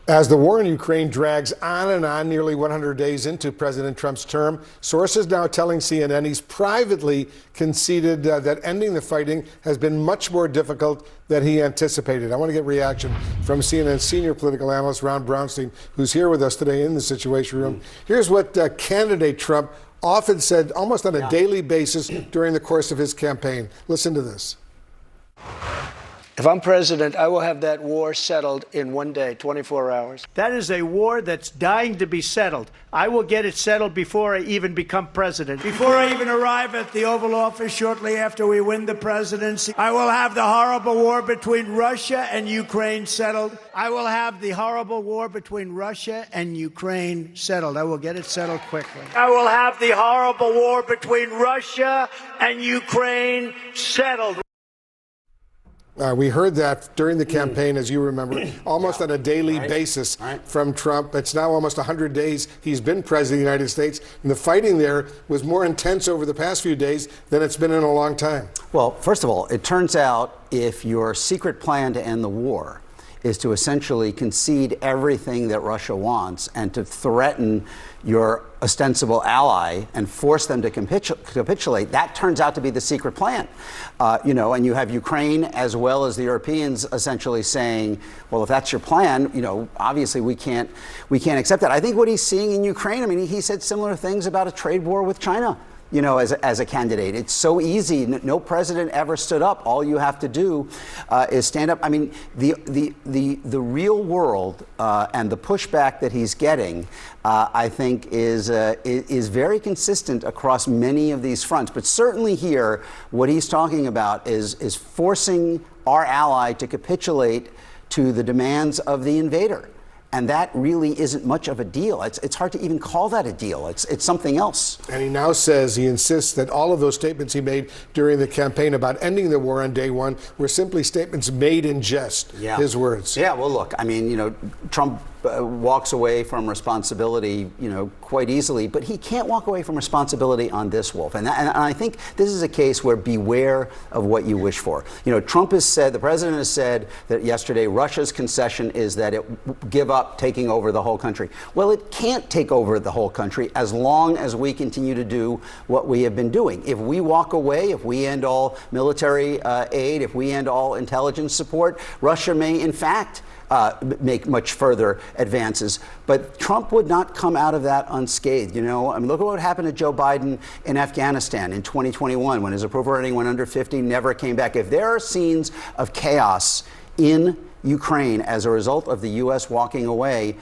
As the war in Ukraine drags on and on, nearly 100 days into President Trump's term, sources now telling CNN he's privately conceded that ending the fighting has been much more difficult than he anticipated. I want to get reaction from CNN senior political analyst Ron Brownstein, who's here with us today in the Situation Room. Here's what candidate Trump often said almost on a daily basis during the course of his campaign. Listen to this. If I'm president, I will have that war settled in one day, 24 hours. That is a war that's dying to be settled. I will get it settled before I even become president. Before I even arrive at the Oval Office shortly after we win the presidency, I will have the horrible war between Russia and Ukraine settled. I will have the horrible war between Russia and Ukraine settled. I will get it settled quickly. I will have the horrible war between Russia and Ukraine settled. We heard that during the campaign, as you remember, almost on a daily basis from Trump. It's now almost 100 days he's been president of the United States, and the fighting there was more intense over the past few days than it's been in a long time. Well, first of all, it turns out if your secret plan to end the war is to essentially concede everything that Russia wants and to threaten your ostensible ally and force them to capitulate, that turns out to be the secret plan. And you have Ukraine as well as the Europeans essentially saying, well, if that's your plan, obviously we can't accept that. I think what he's seeing in Ukraine, he said similar things about a trade war with China. As a candidate. It's so easy. No president ever stood up. All you have to do is stand up. The real world and the pushback that he's getting, I think, is very consistent across many of these fronts. But certainly here, what he's talking about is forcing our ally to capitulate to the demands of the invader. And that really isn't much of a deal. It's hard to even call that a deal. It's something else. And he now says, he insists that all of those statements he made during the campaign about ending the war on day one were simply statements made in jest, his words. Yeah, well, look, Trump walks away from responsibility, quite easily, but he can't walk away from responsibility on this, Wolf. And I think this is a case where beware of what you wish for. Trump has said, the president has said that yesterday Russia's concession is that it give up taking over the whole country. Well, it can't take over the whole country as long as we continue to do what we have been doing. If we walk away, if we end all military aid, if we end all intelligence support, Russia may, in fact, make much further advances. But Trump would not come out of that unscathed. Look at what happened to Joe Biden in Afghanistan in 2021 when his approval rating went under 50, never came back. If there are scenes of chaos in Ukraine as a result of the U.S. walking away,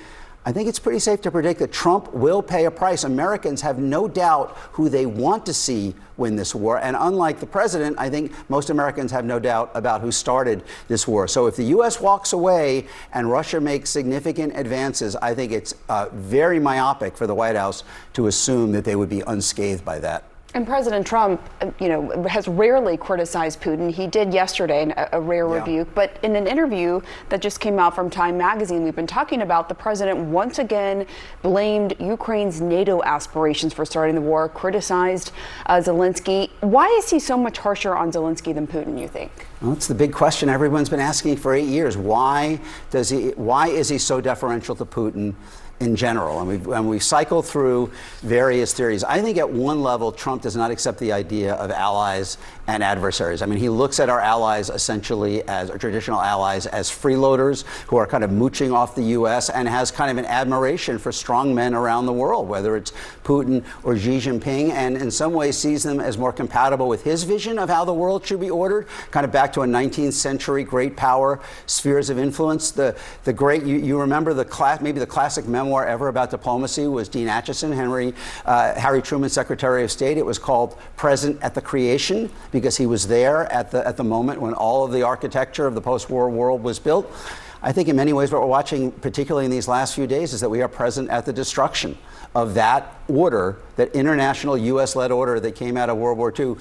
I think it's pretty safe to predict that Trump will pay a price. Americans have no doubt who they want to see win this war. And unlike the president, I think most Americans have no doubt about who started this war. So if the U.S. walks away and Russia makes significant advances, I think it's very myopic for the White House to assume that they would be unscathed by that. And President Trump, has rarely criticized Putin. He did yesterday, a rare rebuke. But in an interview that just came out from Time magazine, we've been talking about the president once again blamed Ukraine's NATO aspirations for starting the war, criticized Zelensky. Why is he so much harsher on Zelensky than Putin, you think? Well, it's the big question everyone's been asking for 8 years. Why is he so deferential to Putin in general? And we cycle through various theories. I think at one level, Trump does not accept the idea of allies and adversaries. He looks at our allies essentially as, our traditional allies, as freeloaders who are kind of mooching off the U.S. and has kind of an admiration for strong men around the world, whether it's Putin or Xi Jinping, and in some ways sees them as more compatible with his vision of how the world should be ordered, kind of back to a 19th century great power, spheres of influence. The great, you remember maybe the classic memoir ever about diplomacy was Dean Acheson, Harry Truman's Secretary of State. It was called Present at the Creation, because he was there at the moment when all of the architecture of the post-war world was built. I think in many ways what we're watching, particularly in these last few days, is that we are present at the destruction of that order, that international U.S.-led order that came out of World War II.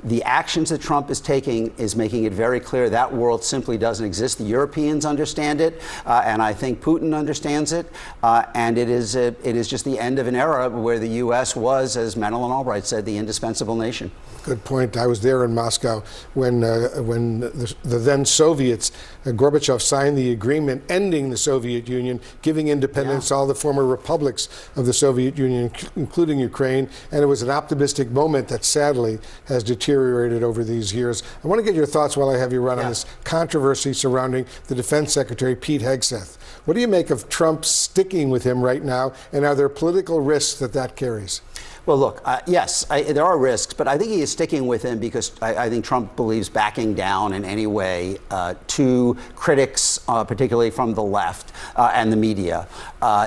The actions that Trump is taking is making it very clear that world simply doesn't exist. The Europeans understand it, and I think Putin understands it. And it is just the end of an era where the U.S. was, as Madeleine Albright said, the indispensable nation. Good point. I was there in Moscow when the then Soviets, Gorbachev signed the agreement ending the Soviet Union, giving independence to all the former republics of the Soviet Union, including Ukraine. And it was an optimistic moment that sadly has deteriorated over these years. I want to get your thoughts while I have you run on this controversy surrounding the Defense Secretary, Pete Hegseth. What do you make of Trump sticking with him right now, and are there political risks that carries? Well, look, yes, there are risks, but I think he is sticking with him because I think Trump believes backing down in any way to critics, particularly from the left and the media,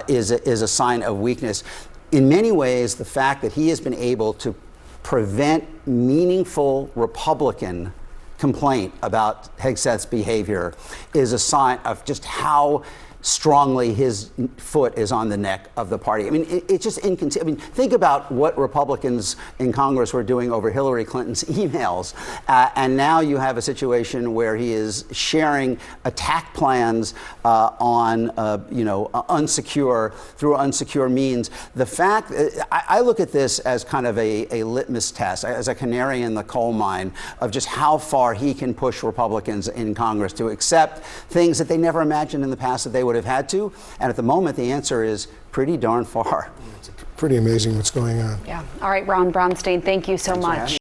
is a sign of weakness. In many ways, the fact that he has been able to prevent meaningful Republican complaint about Hegseth's behavior is a sign of just how strongly his foot is on the neck of the party. I mean, it's just inconceivable. I mean, think about what Republicans in Congress were doing over Hillary Clinton's emails, and now you have a situation where he is sharing attack plans on, through unsecure means. The fact, I look at this as kind of a litmus test, as a canary in the coal mine of just how far he can push Republicans in Congress to accept things that they never imagined in the past that they would have had to. And at the moment, the answer is pretty darn far. It's pretty amazing what's going on. Yeah. All right, Ron Brownstein, thank you so much.